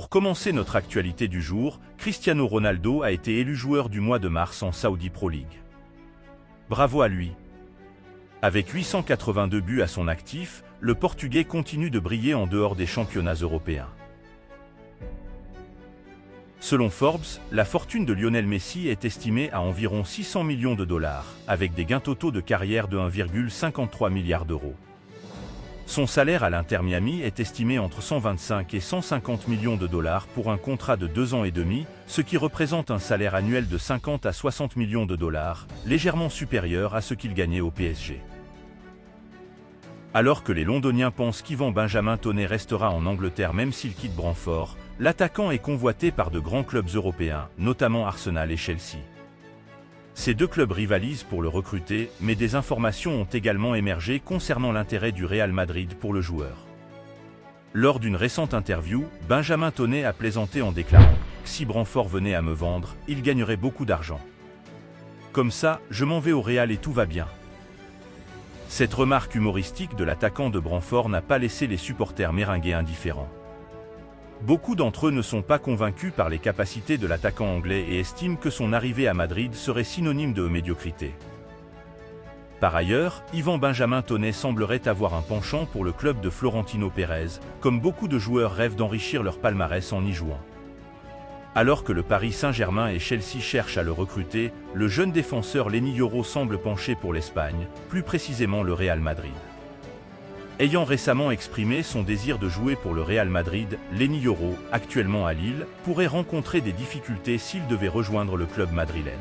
Pour commencer notre actualité du jour, Cristiano Ronaldo a été élu joueur du mois de mars en Saudi Pro League. Bravo à lui! Avec 882 buts à son actif, le Portugais continue de briller en dehors des championnats européens. Selon Forbes, la fortune de Lionel Messi est estimée à environ 600 millions de dollars, avec des gains totaux de carrière de 1,53 milliard d'euros. Son salaire à l'Inter Miami est estimé entre 125 et 150 millions de dollars pour un contrat de 2 ans et demi, ce qui représente un salaire annuel de 50 à 60 millions de dollars, légèrement supérieur à ce qu'il gagnait au PSG. Alors que les Londoniens pensent qu'Ivan Benjamin Toney restera en Angleterre même s'il quitte Brentford, l'attaquant est convoité par de grands clubs européens, notamment Arsenal et Chelsea. Ces deux clubs rivalisent pour le recruter, mais des informations ont également émergé concernant l'intérêt du Real Madrid pour le joueur. Lors d'une récente interview, Benjamin Toney a plaisanté en déclarant « Si Brentford venait à me vendre, il gagnerait beaucoup d'argent. Comme ça, je m'en vais au Real et tout va bien. » Cette remarque humoristique de l'attaquant de Brentford n'a pas laissé les supporters méringués indifférents. Beaucoup d'entre eux ne sont pas convaincus par les capacités de l'attaquant anglais et estiment que son arrivée à Madrid serait synonyme de médiocrité. Par ailleurs, Ivan Benjamin Toney semblerait avoir un penchant pour le club de Florentino Pérez, comme beaucoup de joueurs rêvent d'enrichir leur palmarès en y jouant. Alors que le Paris Saint-Germain et Chelsea cherchent à le recruter, le jeune défenseur Léni Yoro semble pencher pour l'Espagne, plus précisément le Real Madrid. Ayant récemment exprimé son désir de jouer pour le Real Madrid, Léni Yoro, actuellement à Lille, pourrait rencontrer des difficultés s'il devait rejoindre le club madrilène.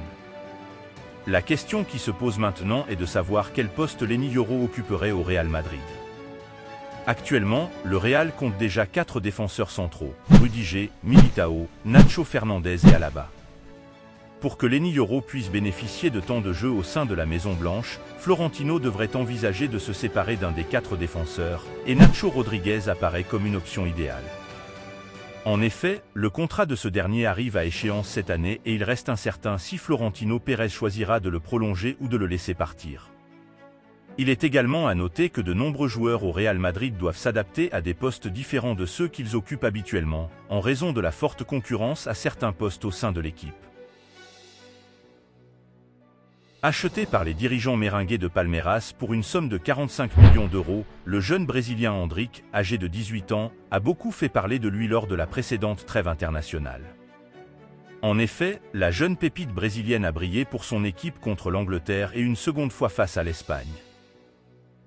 La question qui se pose maintenant est de savoir quel poste Léni Yoro occuperait au Real Madrid. Actuellement, le Real compte déjà 4 défenseurs centraux, Rudiger, Militao, Nacho Fernandez et Alaba. Pour que Léni Yoro puisse bénéficier de temps de jeu au sein de la Maison Blanche, Florentino devrait envisager de se séparer d'un des 4 défenseurs, et Nacho Rodriguez apparaît comme une option idéale. En effet, le contrat de ce dernier arrive à échéance cette année et il reste incertain si Florentino Pérez choisira de le prolonger ou de le laisser partir. Il est également à noter que de nombreux joueurs au Real Madrid doivent s'adapter à des postes différents de ceux qu'ils occupent habituellement, en raison de la forte concurrence à certains postes au sein de l'équipe. Acheté par les dirigeants méringués de Palmeiras pour une somme de 45 millions d'euros, le jeune Brésilien Endrick, âgé de 18 ans, a beaucoup fait parler de lui lors de la précédente trêve internationale. En effet, la jeune pépite brésilienne a brillé pour son équipe contre l'Angleterre et une seconde fois face à l'Espagne.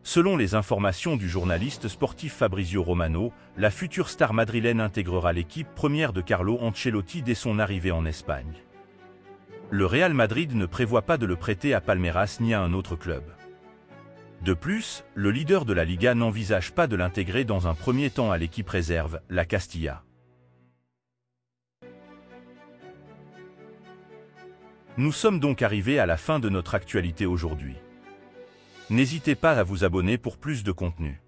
Selon les informations du journaliste sportif Fabrizio Romano, la future star madrilène intégrera l'équipe première de Carlo Ancelotti dès son arrivée en Espagne. Le Real Madrid ne prévoit pas de le prêter à Palmeiras ni à un autre club. De plus, le leader de la Liga n'envisage pas de l'intégrer dans un premier temps à l'équipe réserve, la Castilla. Nous sommes donc arrivés à la fin de notre actualité aujourd'hui. N'hésitez pas à vous abonner pour plus de contenu.